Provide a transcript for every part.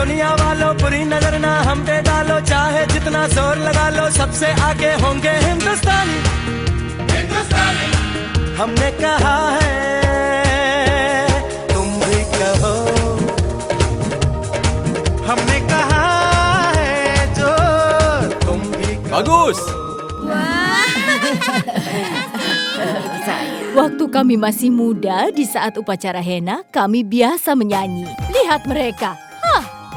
दुनिया वालों बुरी नजर ना हम पे डालो, चाहे जितना जोर लगा लो सबसे आगे होंगे हिंदुस्तानी। हमने कहा है तुम भी कहो, हमने कहा है जो तुम भी कहो। Bagus. Waktu kami masih muda, di saat upacara henna, kami biasa menyanyi. Lihat mereka.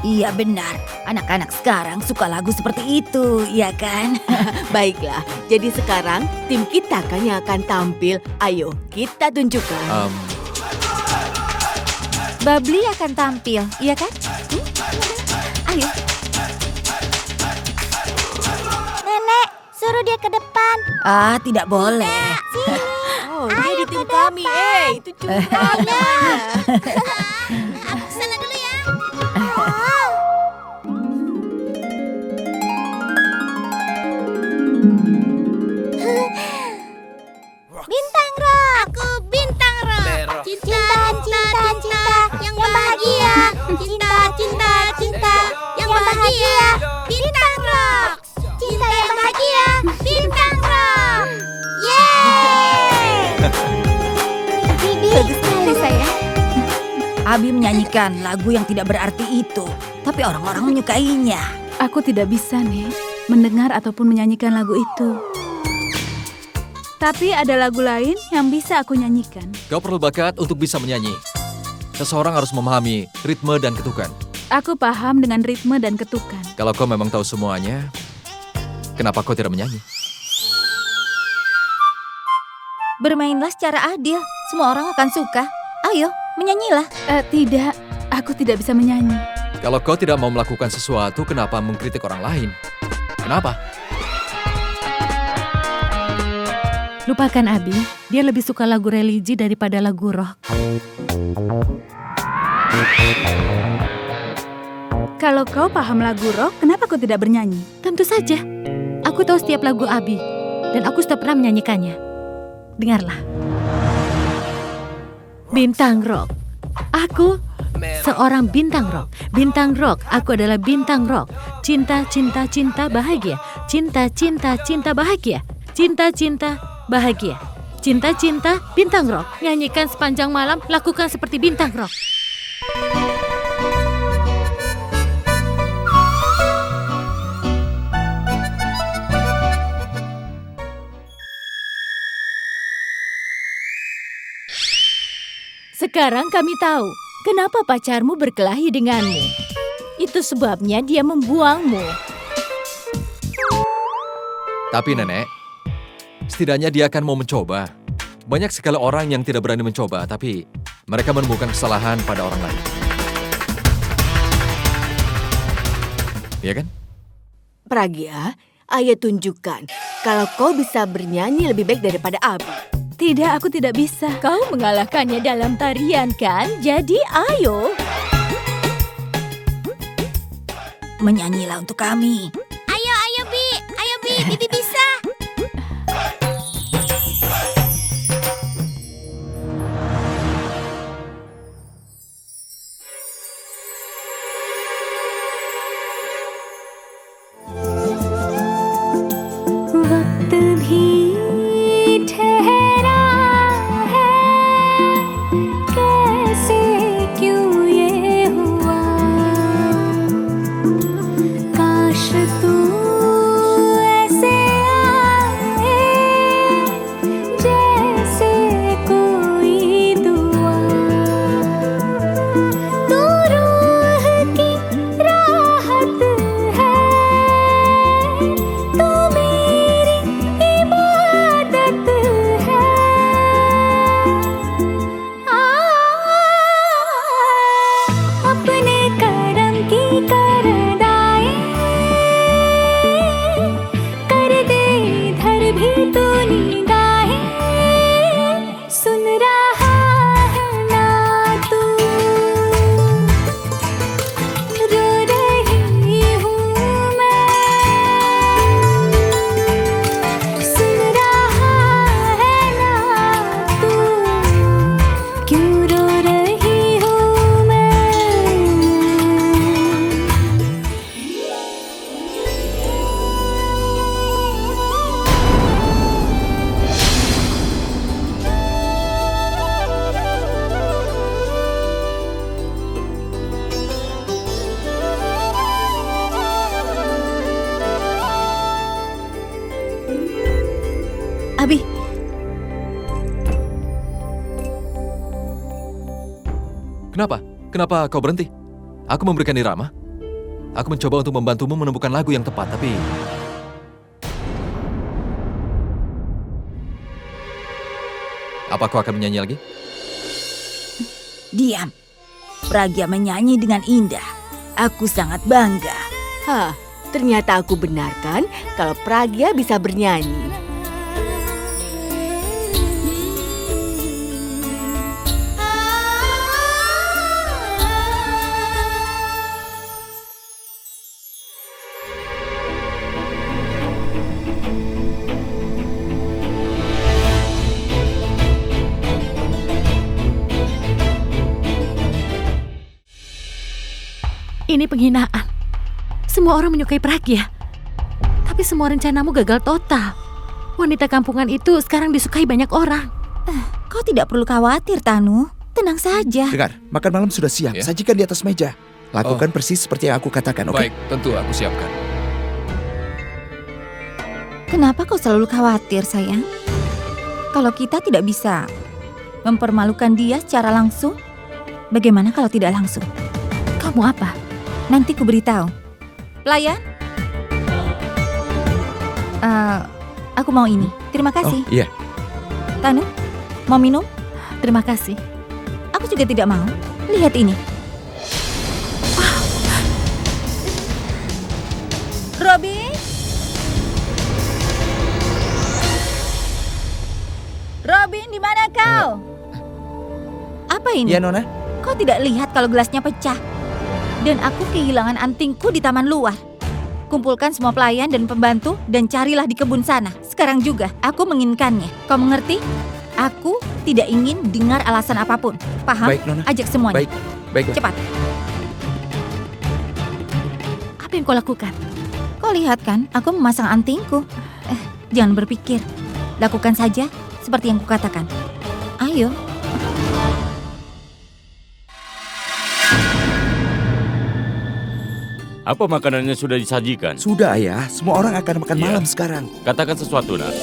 Iya benar, anak-anak sekarang suka lagu seperti itu, iya kan? Baiklah, jadi sekarang tim kita kan yang akan tampil. Ayo, kita tunjukkan. Babli akan tampil, iya kan? Ayo. Nenek, suruh dia ke depan. Ah, tidak boleh. Oh, dia di tim kami. Itu cuma. Aku sana dulu ya. Bintang Rock. Aku Bintang Rock. Cinta, cinta, cinta yang bahagia. Cinta, cinta, cinta yang bahagia. Bintang Rock. Cinta yang bahagia. Bintang Rock. Yeay! Bibi, bagus sekali sayang. Abi menyanyikan lagu yang tidak berarti itu, tapi orang-orang menyukainya. Aku tidak bisa, Nek, mendengar ataupun menyanyikan lagu itu. Tapi ada lagu lain yang bisa aku nyanyikan. Kau perlu bakat untuk bisa menyanyi. Seseorang harus memahami ritme dan ketukan. Aku paham dengan ritme dan ketukan. Kalau kau memang tahu semuanya, kenapa kau tidak menyanyi? Bermainlah secara adil, semua orang akan suka. Ayo, menyanyilah. Tidak, aku tidak bisa menyanyi. Kalau kau tidak mau melakukan sesuatu, kenapa mengkritik orang lain? Kenapa? Lupakan Abi, dia lebih suka lagu religi daripada lagu rock. Kalau kau paham lagu rock, kenapa kau tidak bernyanyi? Tentu saja. Aku tahu setiap lagu Abi, dan aku sudah pernah menyanyikannya. Dengarlah. Bintang Rock. Aku seorang bintang rock. Bintang rock, aku adalah bintang rock. Cinta, cinta, cinta, bahagia. Cinta, cinta, cinta, bahagia. Cinta, cinta, bahagia. Cinta, cinta, bintang rock. Nyanyikan sepanjang malam, lakukan seperti bintang rock. Sekarang kami tahu kenapa pacarmu berkelahi denganmu. Itu sebabnya dia membuangmu. Tapi Nenek, setidaknya dia akan mau mencoba. Banyak sekali orang yang tidak berani mencoba, tapi mereka menemukan kesalahan pada orang lain. Iya kan? Pragya, ayo tunjukkan kalau kau bisa bernyanyi lebih baik daripada Abi. Tidak, aku tidak bisa. Kau mengalahkannya dalam tarian kan? Jadi ayo. Menyanyilah untuk kami. Ayo Bi, Bibi bisa. तू ऐसे Kenapa? Kenapa kau berhenti? Aku memberikan irama. Aku mencoba untuk membantumu menemukan lagu yang tepat, tapi... Apa kau akan menyanyi lagi? Diam. Pragya menyanyi dengan indah. Aku sangat bangga. Hah, ternyata aku benarkan kalau Pragya bisa bernyanyi. Ini penghinaan. Semua orang menyukai Pragya. Tapi semua rencanamu gagal total. Wanita kampungan itu sekarang disukai banyak orang. Kau tidak perlu khawatir, Tanu. Tenang saja. Dengar, makan malam sudah siap. Ya. Sajikan di atas meja. Lakukan persis seperti yang aku katakan, oke? Baik, tentu aku siapkan. Kenapa kau selalu khawatir, sayang? Kalau kita tidak bisa mempermalukan dia secara langsung, bagaimana kalau tidak langsung? Kamu apa? Nanti ku beritahu. Pelayan? Aku mau ini. Terima kasih. Oh, iya. Tanu, mau minum? Terima kasih. Aku juga tidak mau. Lihat ini. Robin? Robin, di mana kau? Apa ini? Iya, Nona. Kau tidak lihat kalau gelasnya pecah? Dan aku kehilangan antingku di taman luar. Kumpulkan semua pelayan dan pembantu dan carilah di kebun sana. Sekarang juga, aku menginginkannya. Kau mengerti? Aku tidak ingin dengar alasan apapun. Paham? Baik, Nona. Ajak semuanya. Baik, baiklah. Cepat. Apa yang kau lakukan? Kau lihat kan, aku memasang antingku. Jangan berpikir. Lakukan saja seperti yang kukatakan. Ayo. Apa makanannya sudah disajikan? Sudah, Ayah. Semua orang akan makan Iya. malam sekarang. Katakan sesuatu, Nak.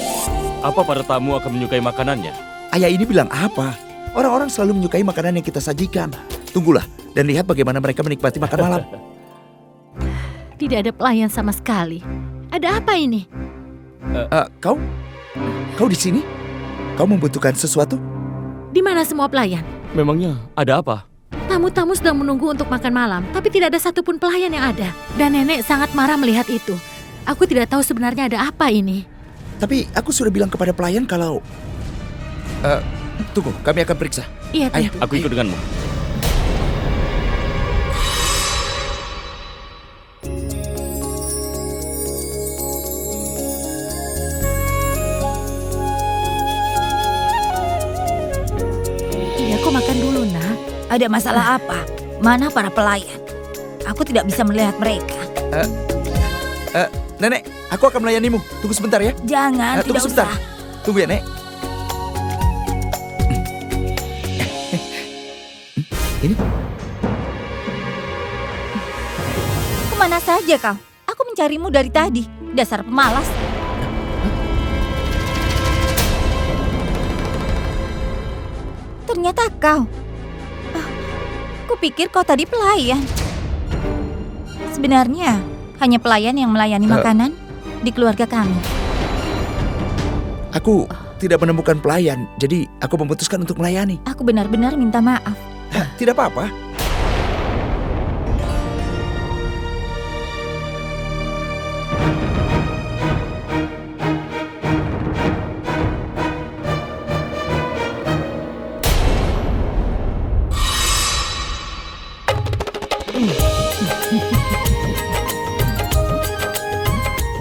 Apa para tamu akan menyukai makanannya? Ayah ini bilang apa? Orang-orang selalu menyukai makanan yang kita sajikan. Tunggulah dan lihat bagaimana mereka menikmati makan malam. Tidak ada pelayan sama sekali. Ada apa ini? Kau di sini? Kau membutuhkan sesuatu? Di mana semua pelayan? Memangnya ada apa? Tamu-tamu sedang menunggu untuk makan malam, tapi tidak ada satupun pelayan yang ada. Dan nenek sangat marah melihat itu. Aku tidak tahu sebenarnya ada apa ini. Tapi aku sudah bilang kepada pelayan kalau... Tunggu, kami akan periksa. Iya, Ayah, tentu. Aku ikut denganmu. Iya, kau makan dulu, nak. Ada masalah apa? Mana para pelayan? Aku tidak bisa melihat mereka. Nenek, aku akan melayanimu. Tunggu sebentar ya. Jangan, Tunggu tidak sebentar. usah. Tunggu ya, Nek. Ini Kemana saja kau? Aku mencarimu dari tadi. Dasar pemalas. Ternyata kau. Kupikir kau tadi pelayan. Sebenarnya hanya pelayan yang melayani makanan di keluarga kami. aku tidak menemukan pelayan, jadi aku memutuskan untuk melayani. Aku benar-benar minta maaf. Tidak apa-apa.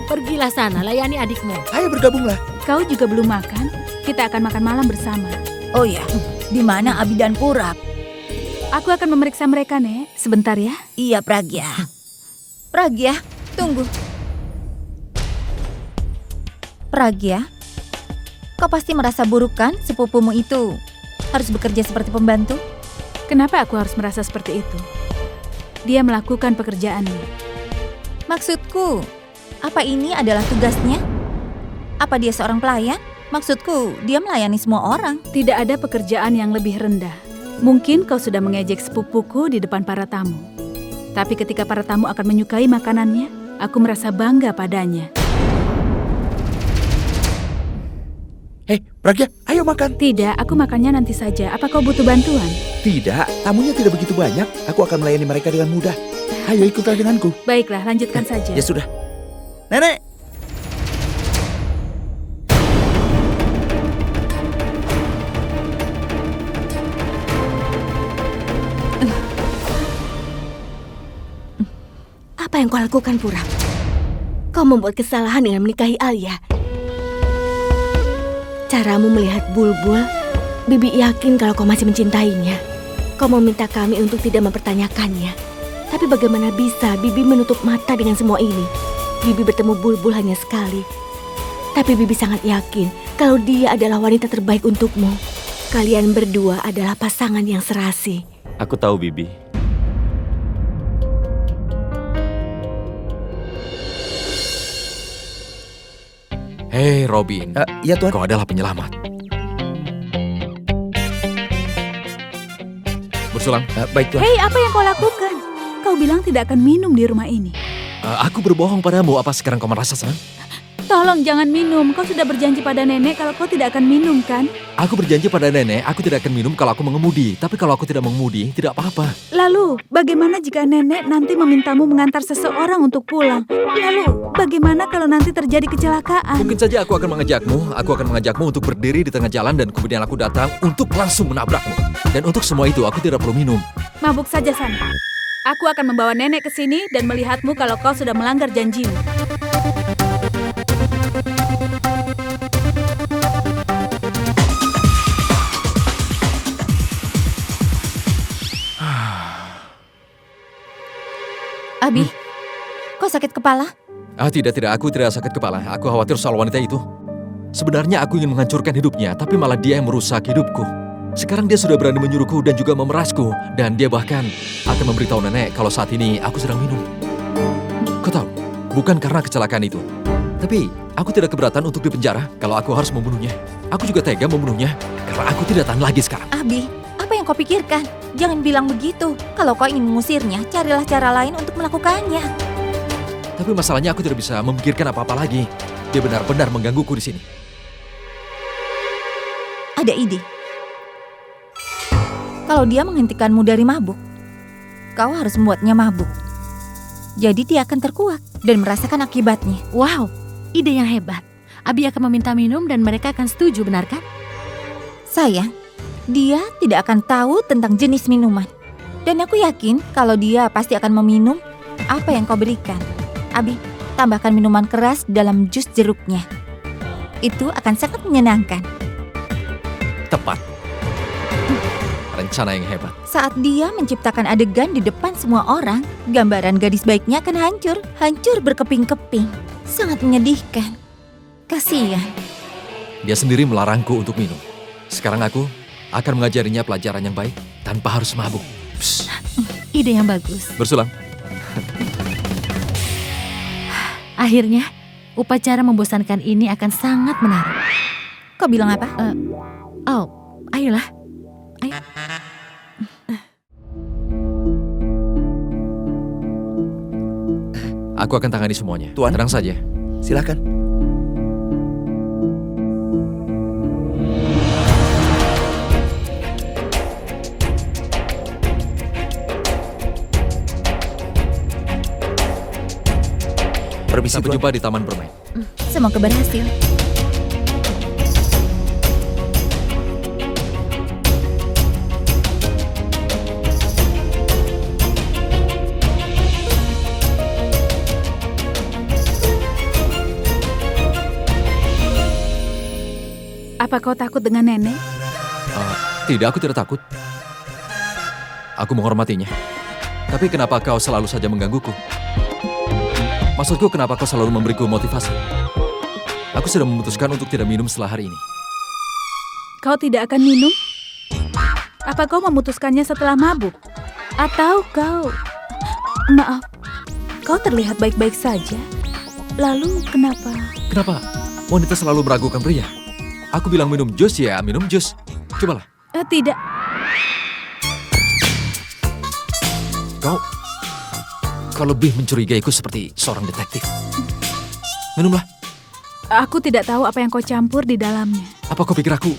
Pergilah sana, layani adikmu. Ayo bergabunglah. Kau juga belum makan? Kita akan makan malam bersama. Oh ya, di mana Abi dan Purap? Aku akan memeriksa mereka, Nek. Sebentar ya. Iya, Pragya. Pragya, tunggu. Pragya, kau pasti merasa buruk kan sepupumu itu harus bekerja seperti pembantu? Kenapa aku harus merasa seperti itu? Dia melakukan pekerjaannya. Maksudku, apa ini adalah tugasnya? Apa dia seorang pelayan? Maksudku, dia melayani semua orang. Tidak ada pekerjaan yang lebih rendah Mungkin kau sudah mengejek sepupuku di depan para tamu. Tapi ketika para tamu akan menyukai makanannya, aku merasa bangga padanya. Hei, Pragya, ayo makan. Tidak, aku makannya nanti saja. Apa kau butuh bantuan? Tidak, tamunya tidak begitu banyak. Aku akan melayani mereka dengan mudah. Ayo ikutlah denganku. Baiklah, lanjutkan saja. Ya sudah. Nenek! Apa yang kau lakukan, Purap? Kau membuat kesalahan dengan menikahi Alia. Caramu melihat Bulbul, Bibi yakin kalau kau masih mencintainya. Kau meminta kami untuk tidak mempertanyakannya. Tapi bagaimana bisa Bibi menutup mata dengan semua ini? Bibi bertemu Bulbul hanya sekali. Tapi Bibi sangat yakin kalau dia adalah wanita terbaik untukmu. Kalian berdua adalah pasangan yang serasi. Aku tahu, Bibi. Hei Robin, Ya Tuan. kau adalah penyelamat. Bersulang. Baik Tuan. Hei, apa yang kau lakukan? Kau bilang tidak akan minum di rumah ini. Aku berbohong padamu, apa sekarang kau merasa senang? Tolong jangan minum. Kau sudah berjanji pada nenek kalau kau tidak akan minum, kan? Aku berjanji pada nenek, aku tidak akan minum kalau aku mengemudi. Tapi kalau aku tidak mengemudi, tidak apa-apa. Lalu, bagaimana jika nenek nanti memintamu mengantar seseorang untuk pulang? Lalu, bagaimana kalau nanti terjadi kecelakaan? Mungkin saja aku akan mengajakmu untuk berdiri di tengah jalan dan kemudian aku datang untuk langsung menabrakmu. Dan untuk semua itu aku tidak perlu minum. Mabuk saja sana. Aku akan membawa nenek ke sini dan melihatmu kalau kau sudah melanggar janjimu. Abi, kau sakit kepala? Tidak, aku tidak sakit kepala. Aku khawatir soal wanita itu. Sebenarnya aku ingin menghancurkan hidupnya, tapi malah dia yang merusak hidupku. Sekarang dia sudah berani menyuruhku dan juga memerasku. Dan dia bahkan akan memberitahu nenek kalau saat ini aku sedang minum. Kau tahu, bukan karena kecelakaan itu. Tapi aku tidak keberatan untuk dipenjara kalau aku harus membunuhnya. Aku juga tega membunuhnya karena aku tidak tahan lagi sekarang. Abi, apa yang kau pikirkan? Jangan bilang begitu. Kalau kau ingin mengusirnya, carilah cara lain untuk melakukannya. Tapi masalahnya aku tidak bisa memikirkan apa-apa lagi. Dia benar-benar menggangguku di sini. Ada ide. Kalau dia menghentikanmu dari mabuk, kau harus membuatnya mabuk. Jadi dia akan terkuak dan merasakan akibatnya. Wow, ide yang hebat. Abi akan meminta minum dan mereka akan setuju, benar kan? Sayang, dia tidak akan tahu tentang jenis minuman. Dan aku yakin kalau dia pasti akan meminum apa yang kau berikan. Abi, tambahkan minuman keras dalam jus jeruknya. Itu akan sangat menyenangkan. Tepat. Rencana yang hebat. Saat dia menciptakan adegan di depan semua orang, gambaran gadis baiknya akan hancur berkeping-keping. Sangat menyedihkan. Kasihan. Dia sendiri melarangku untuk minum. Sekarang aku akan mengajarinya pelajaran yang baik tanpa harus mabuk. Psst. Ide yang bagus. Bersulang. Akhirnya, upacara membosankan ini akan sangat menarik. Kau bilang apa? Ayolah. Ayo. Aku akan tangani semuanya. Tuan. Tenang saja. Silakan. Permisi, Sampai Tuan. jumpa di taman bermain. Semoga berhasil. Apa kau takut dengan nenek? Tidak, aku tidak takut. Aku menghormatinya. Tapi kenapa kau selalu saja menggangguku? Maksudku, kenapa kau selalu memberiku motivasi? Aku sudah memutuskan untuk tidak minum setelah hari ini. Kau tidak akan minum? Apa kau memutuskannya setelah mabuk? Atau kau... Maaf, kau terlihat baik-baik saja. Lalu kenapa? Kenapa? Wanita selalu meragukan pria. Aku bilang minum jus ya, minum jus. Cobalah. Tidak. Kau lebih mencurigaiku seperti seorang detektif. Minumlah. Aku tidak tahu apa yang kau campur di dalamnya. Apa kau pikir aku?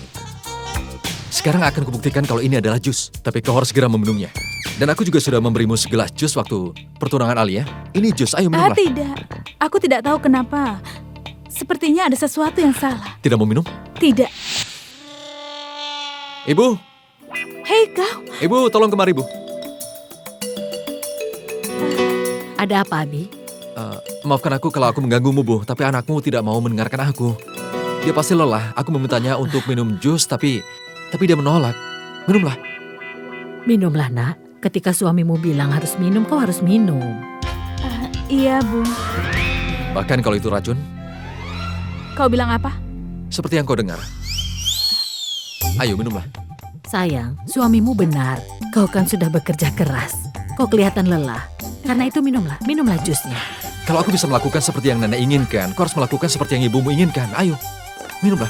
Sekarang akan kubuktikan kalau ini adalah jus, tapi kau harus segera meminumnya. Dan aku juga sudah memberimu segelas jus waktu pertunangan Alia. Ini jus, ayo minumlah. Tidak. Aku tidak tahu kenapa. Sepertinya ada sesuatu yang salah. Tidak mau minum? Tidak. Ibu, Hei kau, Ibu tolong kemari, Bu. Ada apa, Abi? Maafkan aku kalau aku mengganggumu, Bu, tapi anakmu tidak mau mendengarkan aku. Dia pasti lelah. Aku memintanya untuk minum jus, tapi dia menolak. Minumlah. Minumlah, nak. Ketika suamimu bilang harus minum, kau harus minum. iya Bu. Bahkan kalau itu racun, Kau bilang apa? seperti yang kau dengar. Ayo, minumlah. Sayang, suamimu benar. Kau kan sudah bekerja keras. Kau kelihatan lelah. Karena itu minumlah jusnya. Kalau aku bisa melakukan seperti yang nenek inginkan, kau harus melakukan seperti yang ibumu inginkan. Ayo, minumlah.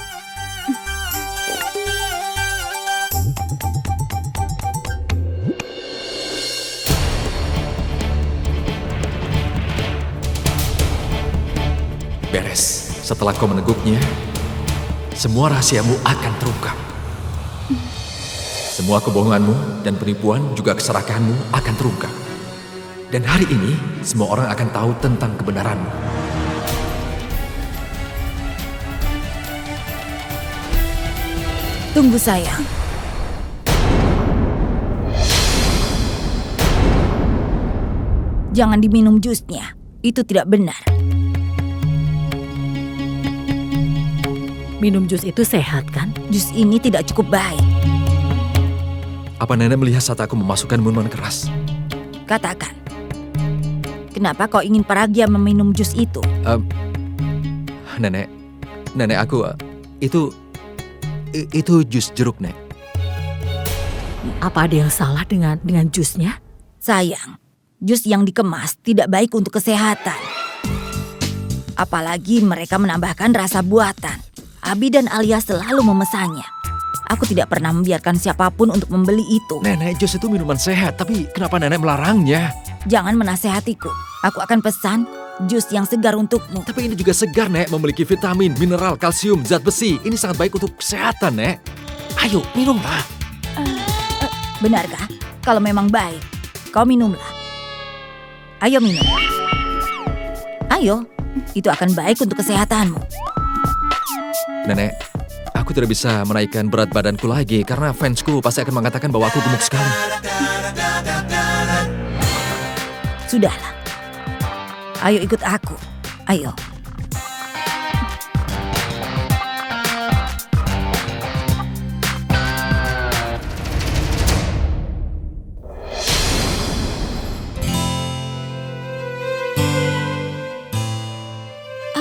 Beres. Setelah kau meneguknya, semua rahasiamu akan terungkap. Semua kebohonganmu dan penipuan juga keserakahanmu akan terungkap. Dan hari ini, semua orang akan tahu tentang kebenaranmu. Tunggu sayang. Jangan diminum jusnya. Itu tidak benar. Minum jus itu sehat kan? Jus ini tidak cukup baik. Apa nenek melihat saat aku memasukkan minuman keras? Katakan. Kenapa kau ingin Paragya meminum jus itu? Nenek aku, itu jus jeruk, Nek. Apa ada yang salah dengan jusnya? Sayang, jus yang dikemas tidak baik untuk kesehatan. Apalagi mereka menambahkan rasa buatan. Abi dan Alia selalu memesannya. Aku tidak pernah membiarkan siapapun untuk membeli itu. Nenek, jus itu minuman sehat, tapi kenapa nenek melarangnya? Jangan menasehatiku. Aku akan pesan jus yang segar untukmu. Tapi ini juga segar, Nek. Memiliki vitamin, mineral, kalsium, zat besi. Ini sangat baik untuk kesehatan, Nek. Ayo, minumlah. Benarkah? Kalau memang baik, kau minumlah. Ayo minum. Ayo, itu akan baik untuk kesehatanmu. Nenek, aku tidak bisa menaikkan berat badanku lagi karena fansku pasti akan mengatakan bahwa aku gemuk sekali. Sudahlah. Ayo ikut aku. Ayo.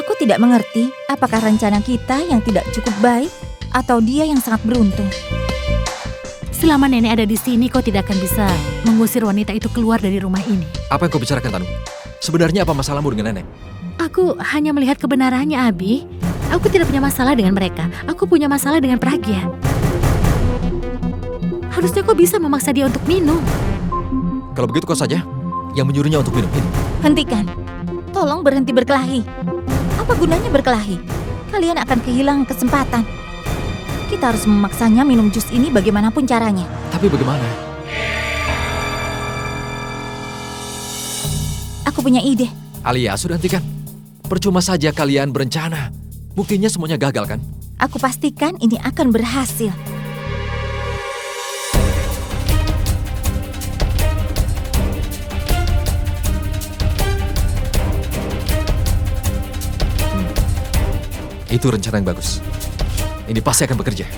Aku tidak mengerti apakah rencana kita yang tidak cukup baik atau dia yang sangat beruntung. Selama nenek ada di sini, kau tidak akan bisa mengusir wanita itu keluar dari rumah ini. Apa yang kau bicarakan, Tanu? Sebenarnya apa masalahmu dengan nenek? Aku hanya melihat kebenarannya, Abi. Aku tidak punya masalah dengan mereka. Aku punya masalah dengan Pragya. Harusnya kau bisa memaksa dia untuk minum. Kalau begitu kau saja yang menyuruhnya untuk minum ini. Hentikan. Tolong berhenti berkelahi. Apa gunanya berkelahi? Kalian akan kehilangan kesempatan. Kita harus memaksanya minum jus ini bagaimanapun caranya. Tapi bagaimana? Aku punya ide. Alia, sudah hentikan. Percuma saja kalian berencana. Buktinya semuanya gagal, kan? Aku pastikan ini akan berhasil. Itu rencana yang bagus. Ini pasti akan bekerja.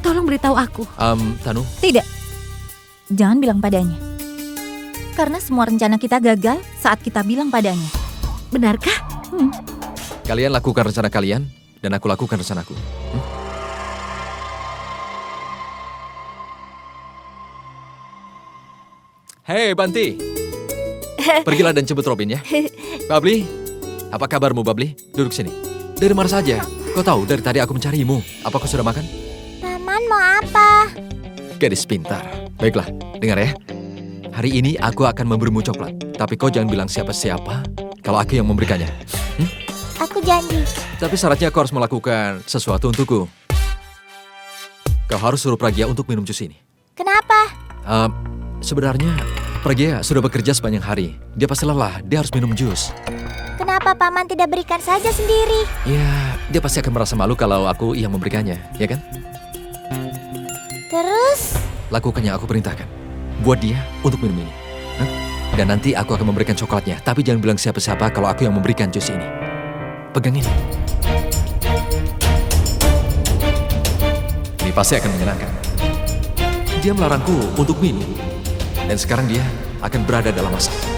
Tolong beritahu aku. Tanu? Tidak. Jangan bilang padanya. Karena semua rencana kita gagal saat kita bilang padanya. Benarkah? Kalian lakukan rencana kalian, dan aku lakukan rencanaku. Hei, Banti. Pergilah dan jemput Robin, ya. Babli, apa kabarmu, Babli? Duduk sini. Dari mana saja? Kau tahu, dari tadi aku mencarimu. Apa kau sudah makan? Paman mau apa? Gadis pintar. Baiklah, dengar ya. Hari ini aku akan memberimu coklat. Tapi kau jangan bilang siapa-siapa kalau aku yang memberikannya. Aku janji. Tapi syaratnya kau harus melakukan sesuatu untukku. Kau harus suruh Pragya untuk minum jus ini. Kenapa? Sebenarnya Pragya sudah bekerja sepanjang hari. Dia pasti lelah, dia harus minum jus. Kenapa Paman tidak berikan saja sendiri? Ya, dia pasti akan merasa malu kalau aku yang memberikannya, ya kan? Terus? Lakukan yang aku perintahkan. Buat dia untuk minum ini. Hah? Dan nanti aku akan memberikan coklatnya. Tapi jangan bilang siapa-siapa kalau aku yang memberikan jus ini. Pegang ini. Ini pasti akan menyenangkan. Dia melarangku untuk minum. Dan sekarang dia akan berada dalam masalah.